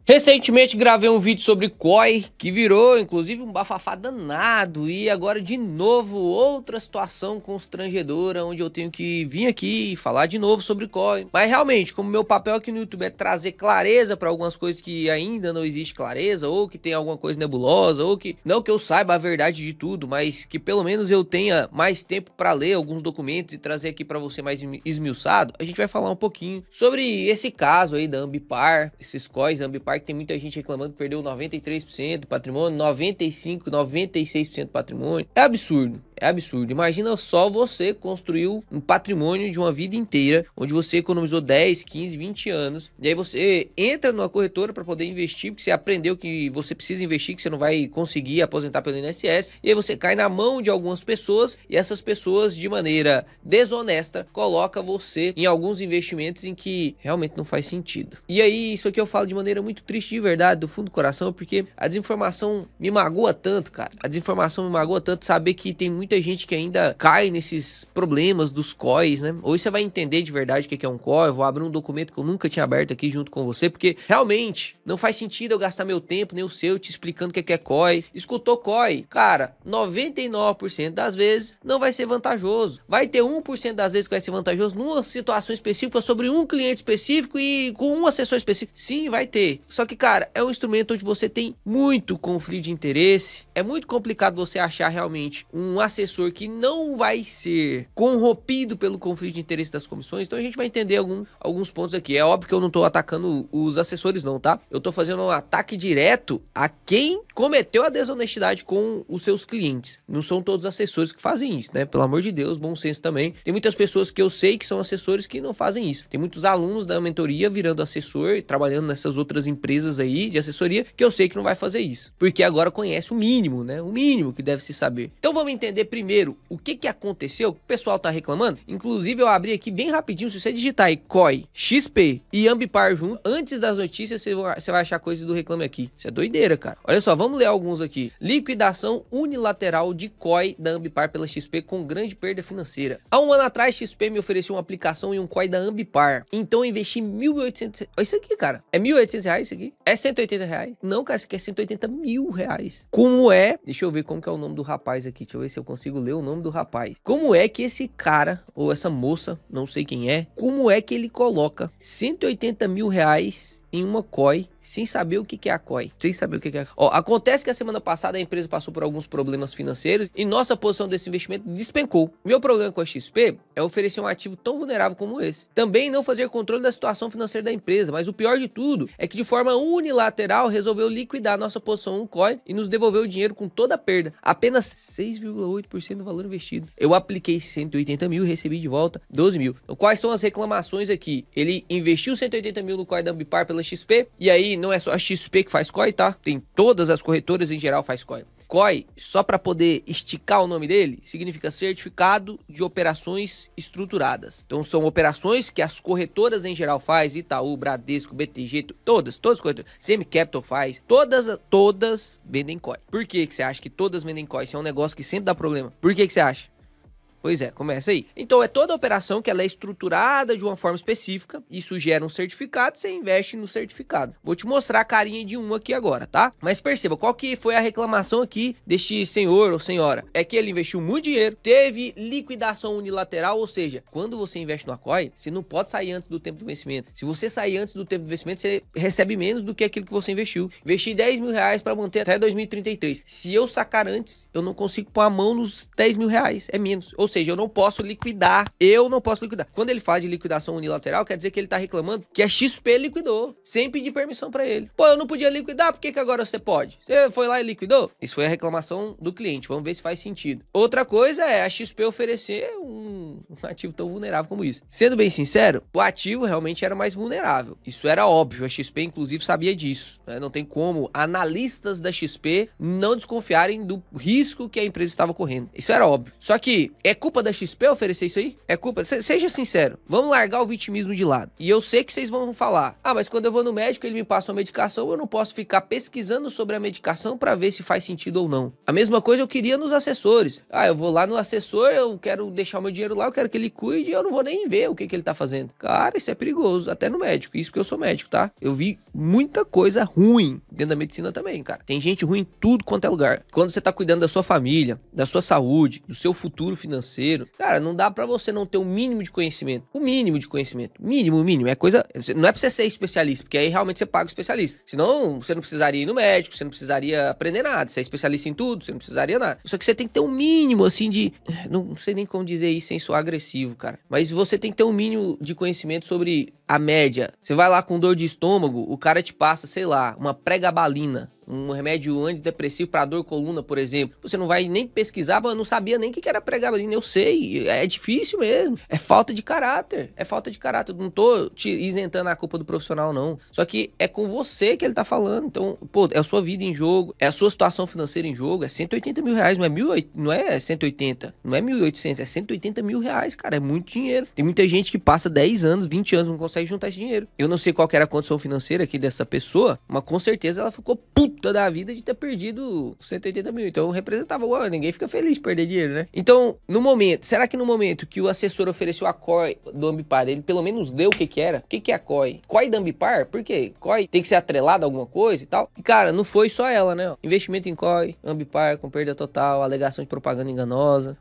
Recentemente gravei um vídeo sobre COI, que virou inclusive um bafafá danado, e agora de novo outra situação constrangedora, onde eu tenho que vir aqui e falar de novo sobre COI. Mas realmente, como meu papel aqui no YouTube é trazer clareza para algumas coisas que ainda não existe clareza, ou que tem alguma coisa nebulosa, ou que não que eu saiba a verdade de tudo, mas que pelo menos eu tenha mais tempo para ler alguns documentos e trazer aqui para você mais esmiuçado, a gente vai falar um pouquinho sobre esse caso aí da Ambipar, esses COIs da Ambipar, que tem muita gente reclamando que perdeu 93% do patrimônio, 95%, 96% do patrimônio. É absurdo. É absurdo. Imagina só você construiu um patrimônio de uma vida inteira, onde você economizou 10, 15, 20 anos, e aí você entra numa corretora para poder investir, porque você aprendeu que você precisa investir, que você não vai conseguir aposentar pelo INSS, e aí você cai na mão de algumas pessoas, e essas pessoas, de maneira desonesta, colocam você em alguns investimentos em que realmente não faz sentido. E aí, isso aqui eu falo de maneira muito triste de verdade, do fundo do coração, porque a desinformação me magoa tanto, cara. A desinformação me magoa tanto saber que tem muita gente que ainda cai nesses problemas dos COIs, né? Hoje você vai entender de verdade o que é um COI. Eu vou abrir um documento que eu nunca tinha aberto aqui junto com você, porque realmente não faz sentido eu gastar meu tempo, nem o seu, te explicando o que é COI. Escutou COI? Cara, 99% das vezes não vai ser vantajoso. Vai ter 1% das vezes que vai ser vantajoso numa situação específica, sobre um cliente específico e com um assessor específico. Sim, vai ter. Só que, cara, é um instrumento onde você tem muito conflito de interesse. É muito complicado você achar realmente um assessor que não vai ser corrompido pelo conflito de interesse das comissões. Então a gente vai entender alguns pontos aqui. É óbvio que eu não tô atacando os assessores não, tá? Eu tô fazendo um ataque direto a quem cometeu a desonestidade com os seus clientes. Não são todos os assessores que fazem isso, né? Pelo amor de Deus, bom senso também. Tem muitas pessoas que eu sei que são assessores que não fazem isso. Tem muitos alunos da mentoria virando assessor e trabalhando nessas outras empresas aí de assessoria que eu sei que não vai fazer isso. Porque agora conhece o mínimo, né? O mínimo que deve se saber. Então vamos entender primeiro o que aconteceu. O pessoal tá reclamando. Inclusive eu abri aqui bem rapidinho. Se você digitar aí COI, XP e Ambipar junto, antes das notícias você vai achar coisa do Reclame Aqui. Isso é doideira, cara. Olha só, vamos ler alguns aqui. Liquidação unilateral de COI da Ambipar pela XP com grande perda financeira. Há um ano atrás, XP me ofereceu uma aplicação e um COI da Ambipar. Então eu investi 1.800... Olha isso aqui, cara. É 1.800 reais isso aqui? É 180 reais? Não, cara, isso aqui é 180 mil reais. Como é... Deixa eu ver como que é o nome do rapaz aqui. Deixa eu ver se eu consigo ler o nome do rapaz. Como é que esse cara, ou essa moça, não sei quem é, como é que ele coloca 180 mil reais em uma COI, sem saber o que é a COI, sem saber o que é. Ó, acontece que a semana passada a empresa passou por alguns problemas financeiros e nossa posição desse investimento despencou. Meu problema com a XP é oferecer um ativo tão vulnerável como esse. Também não fazer controle da situação financeira da empresa, mas o pior de tudo é que de forma unilateral resolveu liquidar nossa posição no COI e nos devolveu o dinheiro com toda a perda, apenas 6,8% do valor investido. Eu apliquei 180 mil e recebi de volta 12 mil. Então, quais são as reclamações aqui? Ele investiu 180 mil no COI da Ambipar pela XP, e aí não é só a XP que faz COI, tá? Tem todas as corretoras em geral faz COI. COI, só para poder esticar o nome dele, significa Certificado de Operações Estruturadas. Então são operações que as corretoras em geral faz, Itaú, Bradesco, BTG, todas as corretoras, Semi Capital faz, todas vendem COI. Por que você acha que todas vendem COI? Isso é um negócio que sempre dá problema. Por que você acha? Pois é, começa aí. Então é toda a operação que ela é estruturada de uma forma específica, isso gera um certificado, você investe no certificado. Vou te mostrar a carinha de um aqui agora, tá? Mas perceba, qual que foi a reclamação aqui deste senhor ou senhora? É que ele investiu muito dinheiro, teve liquidação unilateral, ou seja, quando você investe no COI, você não pode sair antes do tempo do vencimento. Se você sair antes do tempo do vencimento, você recebe menos do que aquilo que você investiu. Investi 10 mil reais para manter até 2033. Se eu sacar antes, eu não consigo pôr a mão nos 10 mil reais, é menos. Ou seja, eu não posso liquidar. Quando ele faz de liquidação unilateral, quer dizer que ele tá reclamando que a XP liquidou, sem pedir permissão pra ele. Pô, eu não podia liquidar, por que agora você pode? Você foi lá e liquidou? Isso foi a reclamação do cliente, vamos ver se faz sentido. Outra coisa é a XP oferecer um ativo tão vulnerável como isso. Sendo bem sincero, o ativo realmente era mais vulnerável. Isso era óbvio, a XP inclusive sabia disso, né? Não tem como analistas da XP não desconfiarem do risco que a empresa estava correndo. Isso era óbvio. Só que é culpa da XP oferecer isso aí? É culpa? Seja sincero. Vamos largar o vitimismo de lado. E eu sei que vocês vão falar, mas quando eu vou no médico, ele me passa uma medicação, eu não posso ficar pesquisando sobre a medicação pra ver se faz sentido ou não. A mesma coisa eu queria nos assessores. Eu vou lá no assessor, eu quero deixar o meu dinheiro lá, eu quero que ele cuide e eu não vou nem ver o que ele tá fazendo. Cara, isso é perigoso, até no médico. Isso porque eu sou médico, tá? Eu vi muita coisa ruim dentro da medicina também, cara. Tem gente ruim em tudo quanto é lugar. Quando você tá cuidando da sua família, da sua saúde, do seu futuro financeiro, cara, não dá pra você não ter o mínimo de conhecimento. O mínimo de conhecimento. Mínimo. É coisa... Não é pra você ser especialista, porque aí realmente você paga o especialista. Senão, você não precisaria ir no médico, você não precisaria aprender nada. Você é especialista em tudo, você não precisaria nada. Só que você tem que ter um mínimo, assim, de... Não sei nem como dizer isso sem soar agressivo, cara. Mas você tem que ter um mínimo de conhecimento sobre a média. Você vai lá com dor de estômago, o cara te passa, sei lá, uma pregabalina, um remédio antidepressivo para dor coluna, por exemplo. Você não vai nem pesquisar, eu não sabia nem o que era pregabalina. Eu sei, é difícil mesmo. É falta de caráter. Não tô te isentando a culpa do profissional, não. Só que é com você que ele tá falando. Então, é a sua vida em jogo, é a sua situação financeira em jogo. É 180 mil reais, não é 180, não é 1.800, é 180 mil reais, cara. É muito dinheiro. Tem muita gente que passa 10 anos, 20 anos, não consegue juntar esse dinheiro. Eu não sei qual que era a condição financeira aqui dessa pessoa, mas com certeza ela ficou puta da vida de ter perdido 180 mil. Então representava, ninguém fica feliz de perder dinheiro, né? Então, será que no momento que o assessor ofereceu a COI do Ambipar, ele pelo menos deu o que era? O que é a COI? COI da Ambipar? Por quê? COI tem que ser atrelado a alguma coisa e tal? E cara, não foi só ela, né? Investimento em COI, Ambipar com perda total, alegação de propaganda enganosa.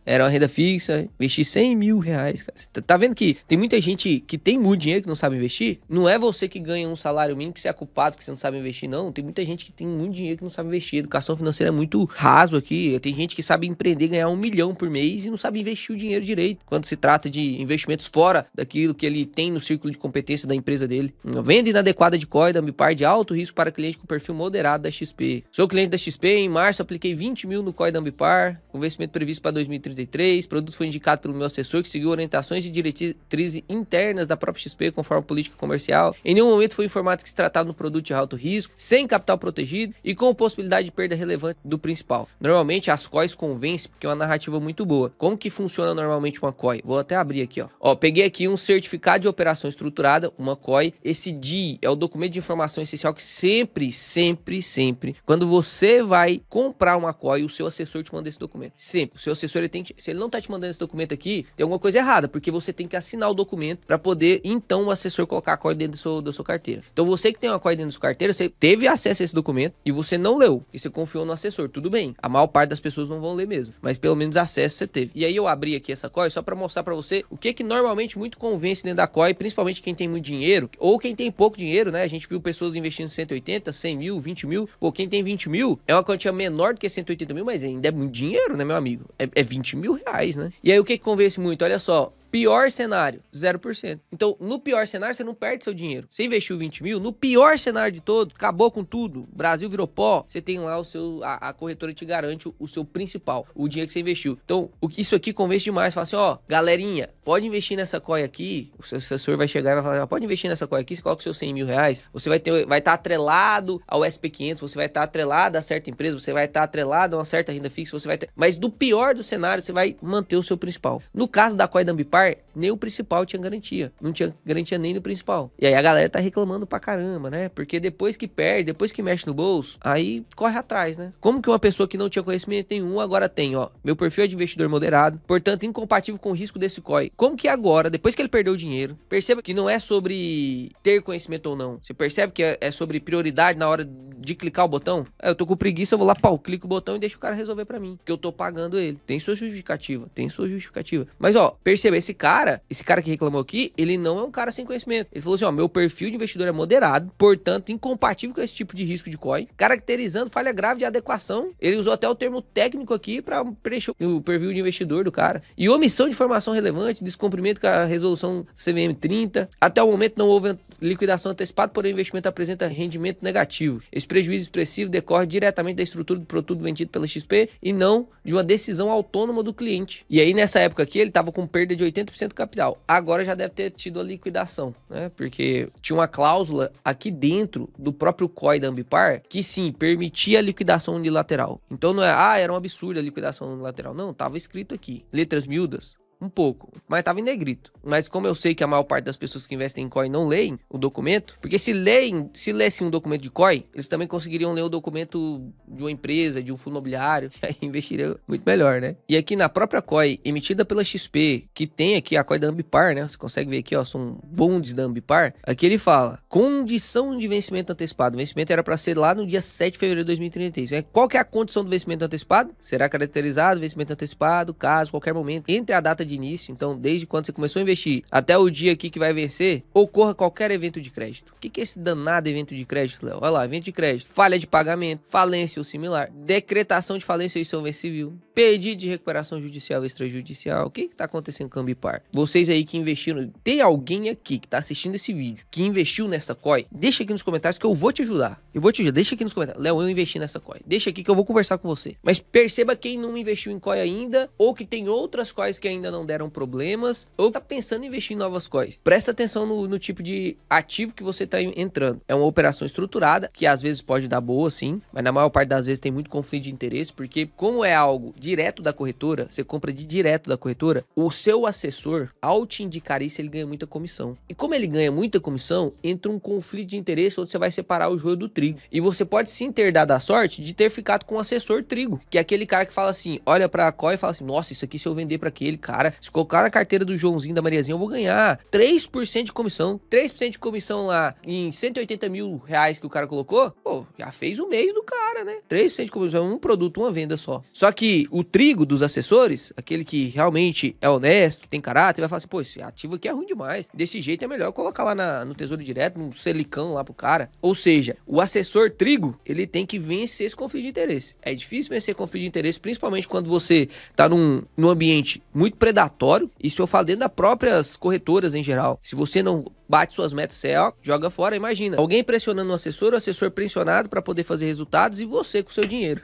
Era uma renda fixa, investi 100 mil reais, cara. Você tá vendo que tem muita gente que tem muito dinheiro que não sabe investir? Não é você que ganha um salário mínimo que você é culpado que você não sabe investir, não. Tem muita gente que tem muito dinheiro que não sabe investir. Educação financeira é muito raso aqui. Tem gente que sabe empreender, ganhar 1 milhão por mês e não sabe investir o dinheiro direito. Quando se trata de investimentos fora daquilo que ele tem no círculo de competência da empresa dele. Venda inadequada de COI da Ambipar de alto risco para cliente com perfil moderado da XP. Sou cliente da XP, em março apliquei 20 mil no COI da Ambipar, com vencimento previsto para 2033. O produto foi indicado pelo meu assessor que seguiu orientações e diretrizes internas da própria XP conforme a política comercial. Em nenhum momento foi informado que se tratava de um produto de alto risco, sem capital protegido e com possibilidade de perda relevante do principal. Normalmente as COIs convencem porque é uma narrativa muito boa. Como que funciona normalmente uma COI? Vou até abrir aqui, peguei aqui um certificado de operação estruturada, uma COI. Esse DI é o documento de informação essencial que sempre, quando você vai comprar uma COI, o seu assessor te manda esse documento. Sempre. O seu assessor, se ele não tá te mandando esse documento aqui, tem alguma coisa errada, porque você tem que assinar o documento para poder, então, o assessor colocar a COI dentro da sua carteira. Então, você que tem uma COI dentro da sua carteira, você teve acesso a esse documento e você não leu, e você confiou no assessor, tudo bem. A maior parte das pessoas não vão ler mesmo, mas pelo menos acesso você teve. E aí eu abri aqui essa COI só para mostrar para você o que normalmente muito convence dentro da COI, principalmente quem tem muito dinheiro, ou quem tem pouco dinheiro, né? A gente viu pessoas investindo 180, 100 mil, 20 mil. Quem tem 20 mil é uma quantia menor do que 180 mil, mas ainda é muito dinheiro, né, meu amigo? É 20 mil reais, né? E aí o que convence muito? Olha só. Pior cenário, 0%. Então, no pior cenário, você não perde seu dinheiro. Você investiu 20 mil, no pior cenário de todo, acabou com tudo, o Brasil virou pó, você tem lá a corretora te garante o seu principal, o dinheiro que você investiu. Então, isso aqui convence demais. Fala assim, galerinha, pode investir nessa COI aqui, o seu assessor vai chegar e vai falar, pode investir nessa COI aqui, você coloca os seus 100 mil reais, você vai estar atrelado ao SP500, você vai estar atrelado a certa empresa, você vai estar atrelado a uma certa renda fixa, você vai ter... Mas do pior do cenário, você vai manter o seu principal. No caso da COI da Ambipar, nem o principal tinha garantia. Não tinha garantia nem no principal. E aí a galera tá reclamando pra caramba, né? Porque depois que perde, depois que mexe no bolso, aí corre atrás, né? Como que uma pessoa que não tinha conhecimento nenhum agora tem, meu perfil é de investidor moderado, portanto incompatível com o risco desse COI. Como que agora, depois que ele perdeu o dinheiro, perceba que não é sobre ter conhecimento ou não. Você percebe que é sobre prioridade na hora de clicar o botão? Eu tô com preguiça, eu vou lá, clico o botão e deixo o cara resolver pra mim, porque eu tô pagando ele. Tem sua justificativa. Mas, perceba, esse cara que reclamou aqui, ele não é um cara sem conhecimento. Ele falou assim, meu perfil de investidor é moderado, portanto, incompatível com esse tipo de risco de COI, caracterizando falha grave de adequação. Ele usou até o termo técnico aqui para preencher o perfil de investidor do cara. E omissão de informação relevante, descumprimento com a resolução CVM 30. Até o momento não houve liquidação antecipada, porém o investimento apresenta rendimento negativo. Esse Este prejuízo expressivo decorre diretamente da estrutura do produto vendido pela XP e não de uma decisão autônoma do cliente. E aí, nessa época aqui, ele estava com perda de 80% do capital. Agora já deve ter tido a liquidação, né? Porque tinha uma cláusula aqui dentro do próprio COI da Ambipar que sim, permitia a liquidação unilateral. Então não é, era um absurdo a liquidação unilateral. Não, estava escrito aqui, letras miúdas. Um pouco, mas tava em negrito. Mas como eu sei que a maior parte das pessoas que investem em COI não leem o documento, porque se lessem um documento de COI, eles também conseguiriam ler o documento de uma empresa, de um fundo imobiliário, e aí investiria muito melhor, né? E aqui na própria COI, emitida pela XP, que tem aqui a COI da Ambipar, né? Você consegue ver aqui, ó, são bonds da Ambipar. Aqui ele fala, condição de vencimento antecipado. O vencimento era para ser lá no dia 7 de fevereiro de 2033. Né? Qual que é a condição do vencimento antecipado? Será caracterizado vencimento antecipado, caso, qualquer momento, entre a data de início, então desde quando você começou a investir até o dia aqui que vai vencer, ocorra qualquer evento de crédito. O que é esse danado evento de crédito, Léo? Olha lá, evento de crédito, falha de pagamento, falência ou similar, decretação de falência ou insolvência civil, pedido de recuperação judicial ou extrajudicial. O que está acontecendo com a Ambipar? Vocês aí que investiram, tem alguém aqui que está assistindo esse vídeo que investiu nessa COI? Deixa aqui nos comentários que eu vou te ajudar. Deixa aqui nos comentários. Léo, eu investi nessa COI. Deixa aqui que eu vou conversar com você. Mas perceba quem não investiu em COI ainda ou que tem outras COIs que ainda não deram problemas ou tá pensando em investir em novas COIs. Presta atenção no tipo de ativo que você tá entrando. É uma operação estruturada, que às vezes pode dar boa, sim, mas na maior parte das vezes tem muito conflito de interesse, porque como é algo direto da corretora, você compra direto da corretora, o seu assessor, ao te indicar isso, ele ganha muita comissão. E como ele ganha muita comissão, entra um conflito de interesse onde você vai separar o joio do trigo. E você pode sim ter dado a sorte de ter ficado com o assessor trigo, que é aquele cara que fala assim, olha pra COI e fala assim, nossa, isso aqui se eu vender pra aquele cara, se colocar na carteira do Joãozinho, da Mariazinha, eu vou ganhar 3% de comissão. 3% de comissão lá em 180 mil reais que o cara colocou, pô, já fez o mês do cara, né? 3% de comissão, um produto, uma venda só. Só que o trigo dos assessores, aquele que realmente é honesto, que tem caráter, vai falar assim, pô, esse ativo aqui é ruim demais. Desse jeito é melhor colocar lá no Tesouro Direto, no Selicão lá pro cara. Ou seja, o assessor trigo, ele tem que vencer esse conflito de interesse. É difícil vencer conflito de interesse, principalmente quando você tá num ambiente muito predatório. Isso eu falo dentro das próprias corretoras em geral. Se você não bate suas metas, você joga fora. Imagina, alguém pressionando o assessor pressionado para poder fazer resultados e você com o seu dinheiro.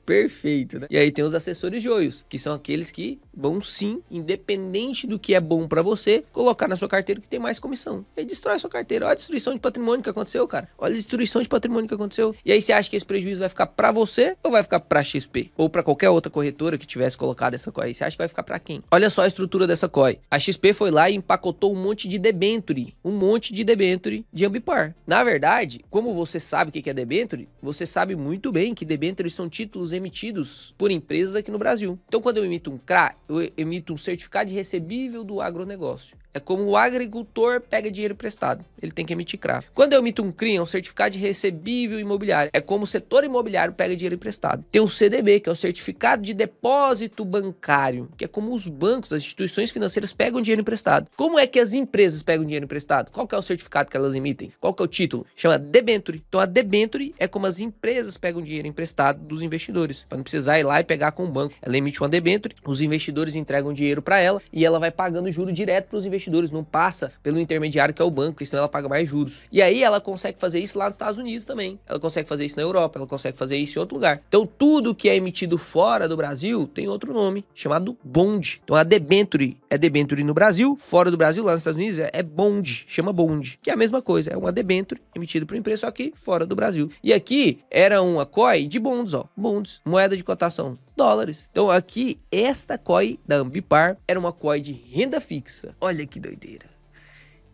Perfeito, né? E aí tem os assessores joios, que são aqueles que vão sim, independente do que é bom pra você, colocar na sua carteira que tem mais comissão. E aí destrói a sua carteira. Olha a destruição de patrimônio que aconteceu, cara. Olha a destruição de patrimônio que aconteceu. E aí você acha que esse prejuízo vai ficar pra você ou vai ficar pra XP? Ou pra qualquer outra corretora que tivesse colocado essa COI? Você acha que vai ficar pra quem? Olha só a estrutura dessa COI. A XP foi lá e empacotou um monte de debenture. Um monte de debenture de Ambipar. Na verdade, como você sabe o que é debenture, você sabe muito bem que debentures são títulos emitidos por empresas aqui no Brasil. Então, quando eu emito um CRA, eu emito um certificado de recebível do agronegócio. É como o agricultor pega dinheiro emprestado. Ele tem que emitir CRA. Quando eu emito um CRI, é um certificado de recebível imobiliário. É como o setor imobiliário pega dinheiro emprestado. Tem o CDB, que é o certificado de depósito bancário, que é como os bancos, as instituições financeiras pegam dinheiro emprestado. Como é que as empresas pegam dinheiro emprestado? Qual que é o certificado que elas emitem? Qual que é o título? Chama debenture. Então, a debenture é como as empresas pegam dinheiro emprestado dos investidores, para não precisar ir lá e pegar com o banco. Ela emite uma debenture, os investidores entregam dinheiro para ela e ela vai pagando juro direto para os investidores, não passa pelo intermediário que é o banco, porque senão ela paga mais juros. E aí ela consegue fazer isso lá nos Estados Unidos também. Ela consegue fazer isso na Europa, ela consegue fazer isso em outro lugar. Então tudo que é emitido fora do Brasil tem outro nome, chamado bond. Então a debenture é debenture no Brasil, fora do Brasil, lá nos Estados Unidos é bond, chama bond, que é a mesma coisa, é uma debenture emitida por empresa, só que fora do Brasil. E aqui era uma COI de bonds, ó, bonds, moeda de cotação, dólares. Então aqui, esta COI da Ambipar era uma COI de renda fixa. Olha que doideira.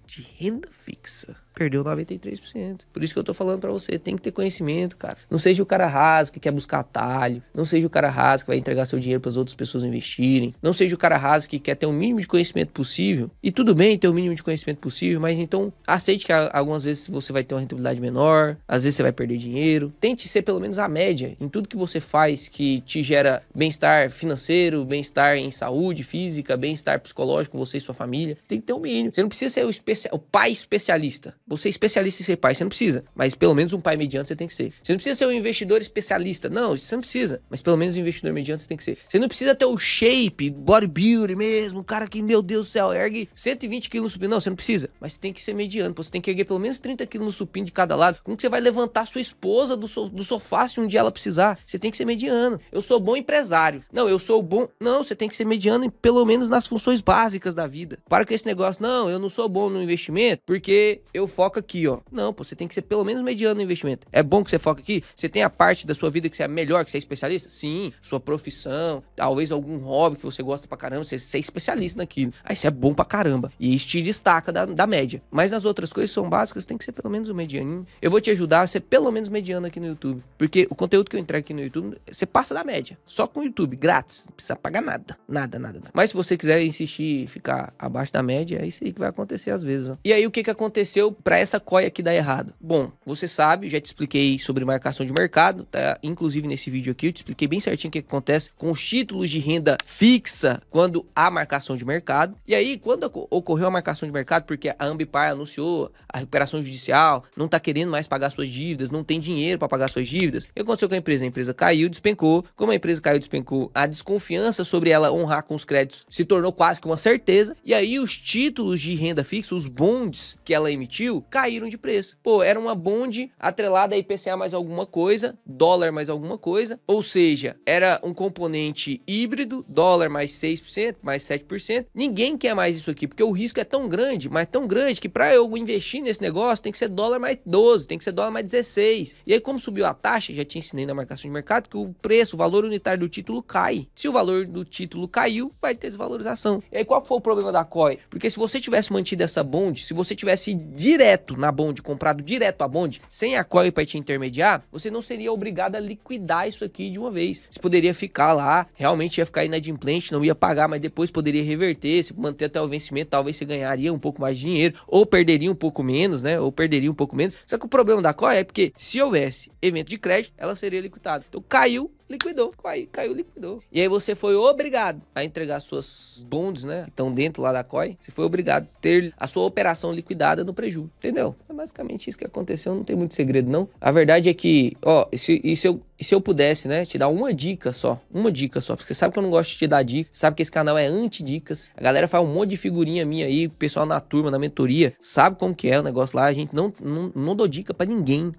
De renda fixa. Perdeu 93%. Por isso que eu tô falando pra você, tem que ter conhecimento, cara. Não seja o cara raso que quer buscar atalho. Não seja o cara raso que vai entregar seu dinheiro pras outras pessoas investirem. Não seja o cara raso que quer ter o mínimo de conhecimento possível. E tudo bem ter o mínimo de conhecimento possível, mas então aceite que algumas vezes você vai ter uma rentabilidade menor, às vezes você vai perder dinheiro. Tente ser pelo menos a média em tudo que você faz que te gera bem-estar financeiro, bem-estar em saúde física, bem-estar psicológico, você e sua família. Você tem que ter o mínimo. Você não precisa ser o pai especialista. Você é especialista em ser pai, você não precisa. Mas pelo menos um pai mediano você tem que ser. Você não precisa ser um investidor especialista. Não, você não precisa. Mas pelo menos um investidor mediano você tem que ser. Você não precisa ter o shape, bodybuilder mesmo, o cara que, meu Deus do céu, ergue 120 quilos no supino. Não, você não precisa. Mas você tem que ser mediano. Você tem que erguer pelo menos 30 quilos no supino de cada lado. Como que você vai levantar sua esposa do sofá se um dia ela precisar? Você tem que ser mediano. Eu sou bom empresário. Não, eu sou bom... Não, você tem que ser mediano pelo menos nas funções básicas da vida. Para com esse negócio. Não, eu não sou bom no investimento porque eu foco aqui, ó. Não, pô, você tem que ser pelo menos mediano no investimento. É bom que você foque aqui? Você tem a parte da sua vida que você é melhor, que você é especialista? Sim. Sua profissão, talvez algum hobby que você gosta pra caramba, você é especialista naquilo. Aí você é bom pra caramba. E isso te destaca da média. Mas nas outras coisas que são básicas, tem que ser pelo menos um medianinho. Eu vou te ajudar a ser pelo menos mediano aqui no YouTube. Porque o conteúdo que eu entrego aqui no YouTube, você passa da média. Só com o YouTube, grátis. Não precisa pagar nada. Nada. Mas se você quiser insistir e ficar abaixo da média, é isso aí que vai acontecer às vezes, ó. E aí o que aconteceu pra essa coia aqui dar errado? Bom, você sabe, já te expliquei sobre marcação de mercado, tá? Inclusive nesse vídeo aqui eu te expliquei bem certinho o que acontece com os títulos de renda fixa quando há marcação de mercado. E aí, quando ocorreu a marcação de mercado, porque a Ambipar anunciou a recuperação judicial, não tá querendo mais pagar suas dívidas, não tem dinheiro para pagar suas dívidas. O que aconteceu com a empresa? A empresa caiu, despencou. Como a empresa caiu, despencou, a desconfiança sobre ela honrar com os créditos se tornou quase que uma certeza. E aí os títulos de renda fixa, os bonds que ela emitiu, caíram de preço. Pô, era uma bond atrelada a IPCA mais alguma coisa, dólar mais alguma coisa, ou seja, era um componente híbrido, dólar mais 6%, mais 7%. Ninguém quer mais isso aqui, porque o risco é tão grande, mas tão grande, que para eu investir nesse negócio tem que ser dólar mais 12, tem que ser dólar mais 16. E aí, como subiu a taxa, já te ensinei na marcação de mercado que o preço, o valor unitário do título cai. Se o valor do título caiu, vai ter desvalorização. E aí, qual foi o problema da COI? Porque se você tivesse mantido essa bond, se você tivesse ido direto na bond, comprado direto a bond, sem a COI para te intermediar, você não seria obrigado a liquidar isso aqui de uma vez. Você poderia ficar lá, realmente ia ficar inadimplente, não ia pagar, mas depois poderia reverter, se manter até o vencimento, talvez você ganharia um pouco mais de dinheiro, ou perderia um pouco menos, né? Ou perderia um pouco menos. Só que o problema da COI é porque se houvesse evento de crédito, ela seria liquidada. Então caiu, liquidou, caiu, liquidou. E aí você foi obrigado a entregar suas bonds, né, que estão dentro lá da COI, você foi obrigado a ter a sua operação liquidada no prejuízo, entendeu? É basicamente isso que aconteceu, não tem muito segredo não. A verdade é que, ó, se eu pudesse, né, te dar uma dica só, porque você sabe que eu não gosto de te dar dica, sabe que esse canal é anti-dicas, a galera faz um monte de figurinha minha aí, o pessoal na turma, na mentoria, sabe como que é o negócio lá, a gente não dou dica pra ninguém,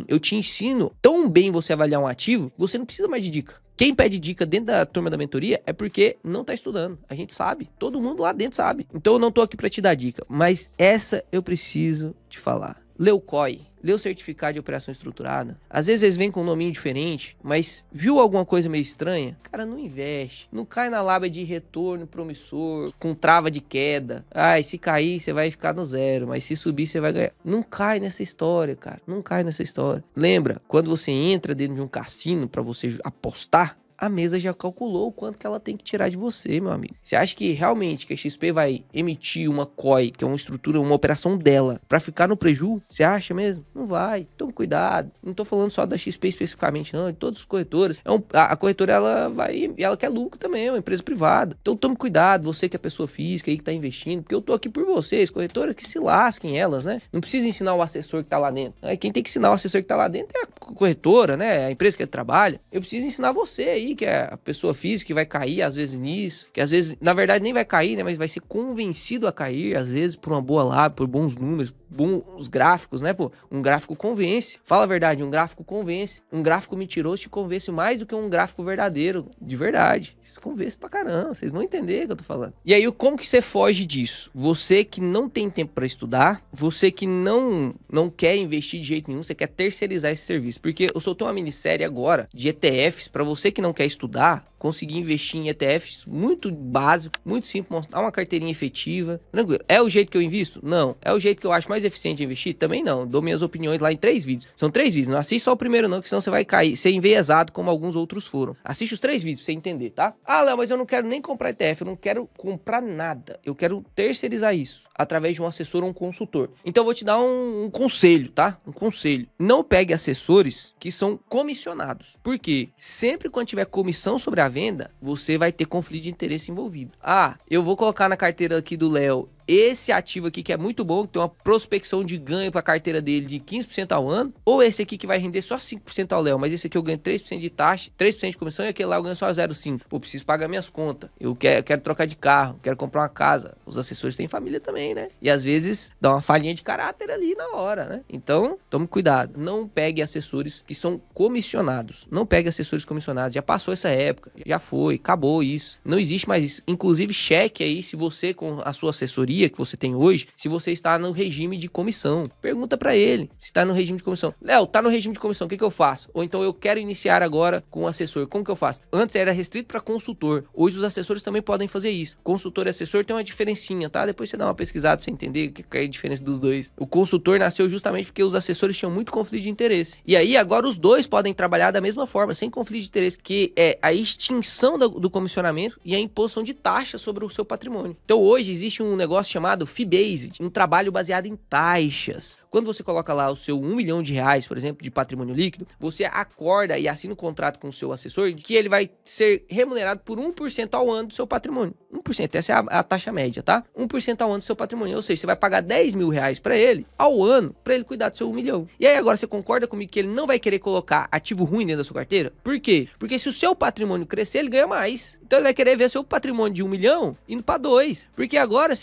eu te ensino tão bem você avaliar um ativo, você não precisa mais de dica. Quem pede dica dentro da turma da mentoria é porque não tá estudando. A gente sabe. Todo mundo lá dentro sabe. Então eu não tô aqui pra te dar dica. Mas essa eu preciso te falar. Lê o COI. Lê o certificado de operação estruturada. Às vezes eles vêm com um nominho diferente, mas viu alguma coisa meio estranha? Cara, não investe. Não cai na lábia de retorno promissor, com trava de queda. Ai, se cair, você vai ficar no zero, mas se subir, você vai ganhar. Não cai nessa história, cara. Não cai nessa história. Lembra, quando você entra dentro de um cassino pra você apostar, a mesa já calculou o quanto que ela tem que tirar de você, meu amigo. Você acha que realmente que a XP vai emitir uma COI, que é uma estrutura, uma operação dela, pra ficar no preju? Você acha mesmo? Não vai. Tome cuidado. Não tô falando só da XP especificamente, não. De todos os corretores. A corretora, ela quer lucro também, é uma empresa privada. Então tome cuidado, você que é pessoa física aí que tá investindo, porque eu tô aqui por vocês, corretoras que se lasquem elas, né? Não precisa ensinar o assessor que tá lá dentro. Quem tem que ensinar o assessor que tá lá dentro é a corretora, né? A empresa que ele trabalha. Eu preciso ensinar você aí, que é a pessoa física que vai cair às vezes nisso, que às vezes, na verdade, nem vai cair, né, mas vai ser convencido a cair, às vezes, por uma boa lábia, por bons números, bons gráficos, né, pô? Um gráfico convence. Fala a verdade, um gráfico convence. Um gráfico mentiroso te convence mais do que um gráfico verdadeiro, de verdade. Isso convence pra caramba, vocês vão entender o que eu tô falando. E aí, como que você foge disso? Você que não tem tempo pra estudar, você que não quer investir de jeito nenhum, você quer terceirizar esse serviço, porque eu soltei uma minissérie agora de ETFs pra você que não quer estudar, conseguir investir em ETFs muito básico, muito simples, mostrar uma carteirinha efetiva, tranquilo. É o jeito que eu invisto? Não. É o jeito que eu acho mais eficiente de investir? Também não. Dou minhas opiniões lá em 3 vídeos. São 3 vídeos. Não assiste só o primeiro não, que senão você vai cair, ser enviesado como alguns outros foram. Assiste os 3 vídeos pra você entender, tá? Ah, Léo, mas eu não quero nem comprar ETF, eu não quero comprar nada. Eu quero terceirizar isso através de um assessor ou um consultor. Então eu vou te dar um conselho, tá? Um conselho. Não pegue assessores que são comissionados. Por quê? Sempre quando tiver comissão sobre a venda, você vai ter conflito de interesse envolvido. Ah, eu vou colocar na carteira aqui do Léo esse ativo aqui que é muito bom, que tem uma prospecção de ganho para a carteira dele de 15% ao ano, ou esse aqui que vai render só 5% ao Léo, mas esse aqui eu ganho 3% de taxa, 3% de comissão e aquele lá eu ganho só 0,5%. Pô, preciso pagar minhas contas, eu quero trocar de carro, quero comprar uma casa. Os assessores têm família também, né? E às vezes dá uma falhinha de caráter ali na hora, né? Então, tome cuidado. Não pegue assessores que são comissionados. Não pegue assessores comissionados. Já passou essa época, já foi, acabou isso. Não existe mais isso. Inclusive, cheque aí se você, com a sua assessoria que você tem hoje, se você está no regime de comissão. Pergunta pra ele se está no regime de comissão. Léo, tá no regime de comissão, o que eu faço? Ou então eu quero iniciar agora com o assessor, como que eu faço? Antes era restrito para consultor. Hoje os assessores também podem fazer isso. Consultor e assessor tem uma diferencinha, tá? Depois você dá uma pesquisada pra você entender o que é a diferença dos dois. O consultor nasceu justamente porque os assessores tinham muito conflito de interesse. E aí agora os dois podem trabalhar da mesma forma, sem conflito de interesse, que é a extinção do comissionamento e a imposição de taxa sobre o seu patrimônio. Então hoje existe um negócio chamado fee-based, um trabalho baseado em taxas. Quando você coloca lá o seu R$1 milhão, por exemplo, de patrimônio líquido, você acorda e assina um contrato com o seu assessor de que ele vai ser remunerado por 1% ao ano do seu patrimônio. 1%, essa é a taxa média, tá? 1% ao ano do seu patrimônio. Ou seja, você vai pagar R$10 mil pra ele ao ano, pra ele cuidar do seu 1 milhão. E aí agora você concorda comigo que ele não vai querer colocar ativo ruim dentro da sua carteira? Por quê? Porque se o seu patrimônio crescer, ele ganha mais. Então ele vai querer ver seu patrimônio de 1 milhão indo pra 2. Porque agora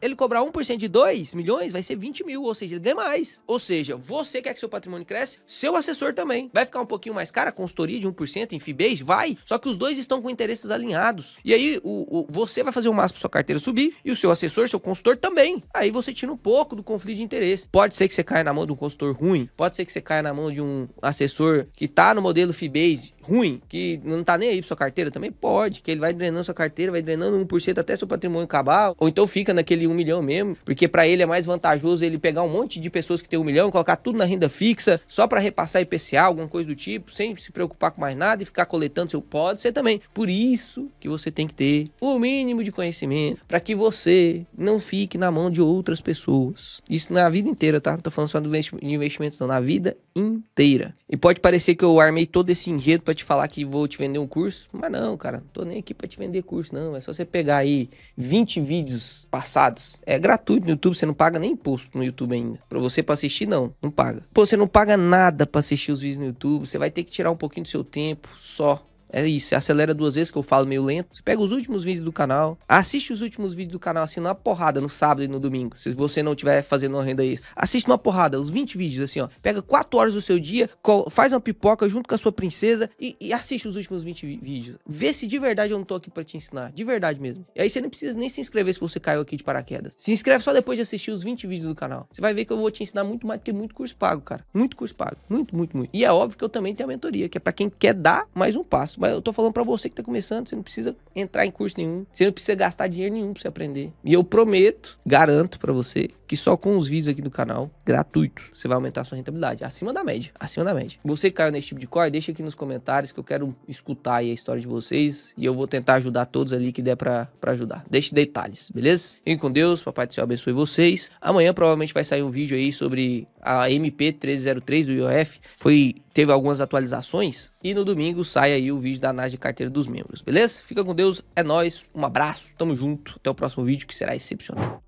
ele cobrar 1% de 2 milhões, vai ser 20 mil, ou seja, ele ganha mais. Ou seja, você quer que seu patrimônio cresça, seu assessor também. Vai ficar um pouquinho mais caro a consultoria de 1% em fee-based? Vai. Só que os dois estão com interesses alinhados. E aí, você vai fazer o máximo pra sua carteira subir, e o seu assessor, seu consultor também. Aí você tira um pouco do conflito de interesse. Pode ser que você caia na mão de um consultor ruim, pode ser que você caia na mão de um assessor que tá no modelo fee-based ruim, que não tá nem aí pra sua carteira também, pode, que ele vai drenando sua carteira, vai drenando 1% até seu patrimônio acabar, ou então fica naquele 1 milhão mesmo, porque pra ele é mais vantajoso ele pegar um monte de pessoas que tem 1 milhão, colocar tudo na renda fixa, só pra repassar IPCA, alguma coisa do tipo, sem se preocupar com mais nada e ficar coletando seu, pode ser também. Por isso que você tem que ter o mínimo de conhecimento, pra que você não fique na mão de outras pessoas. Isso na vida inteira, tá? Não tô falando só de investimentos não, na vida inteira. E pode parecer que eu armei todo esse enredo pra te falar que vou te vender um curso, mas não, cara, não tô nem aqui pra te vender curso, não. É só você pegar aí 20 vídeos passados. É gratuito no YouTube, você não paga nem imposto no YouTube ainda. Pra você pra assistir, não paga. Pô, você não paga nada pra assistir os vídeos no YouTube, você vai ter que tirar um pouquinho do seu tempo, só. É isso, você acelera 2 vezes, que eu falo meio lento. Você pega os últimos vídeos do canal, assiste os últimos vídeos do canal, assim, numa porrada, no sábado e no domingo. Se você não estiver fazendo uma renda extra, assiste uma porrada, os 20 vídeos, assim, ó. Pega 4 horas do seu dia, faz uma pipoca junto com a sua princesa e assiste os últimos 20 vídeos. Vê se de verdade eu não tô aqui pra te ensinar, de verdade mesmo. E aí você não precisa nem se inscrever se você caiu aqui de paraquedas. Se inscreve só depois de assistir os 20 vídeos do canal. Você vai ver que eu vou te ensinar muito mais do que muito curso pago, cara. Muito curso pago. Muito, muito, muito. E é óbvio que eu também tenho a mentoria, que é pra quem quer dar mais um passo. Mas eu tô falando pra você que tá começando, você não precisa entrar em curso nenhum, você não precisa gastar dinheiro nenhum pra você aprender. E eu prometo, garanto pra você, que só com os vídeos aqui do canal, gratuitos, você vai aumentar a sua rentabilidade, acima da média, acima da média. Você que caiu nesse tipo de coisa, deixa aqui nos comentários que eu quero escutar aí a história de vocês e eu vou tentar ajudar todos ali que der pra ajudar. Deixe detalhes, beleza? Fiquem com Deus, Papai do Céu abençoe vocês. Amanhã provavelmente vai sair um vídeo aí sobre a MP 1303 do IOF, teve algumas atualizações e no domingo sai aí o vídeo da análise de carteira dos membros, beleza? Fica com Deus, é nóis, um abraço, tamo junto, até o próximo vídeo que será excepcional.